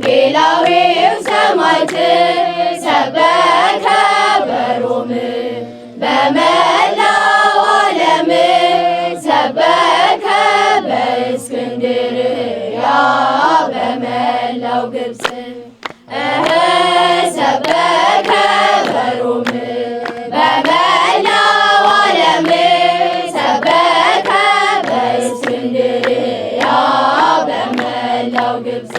ወንጌላዊው ሰማዕት ሰበከ በሮም በመላው ዓለም ሰበከ በእስክንድርያ በመላው ግብፅ ሰበከ በሮም በመላው ዓለም ሰበከ በእስክንድርያ በመላው ግብፅ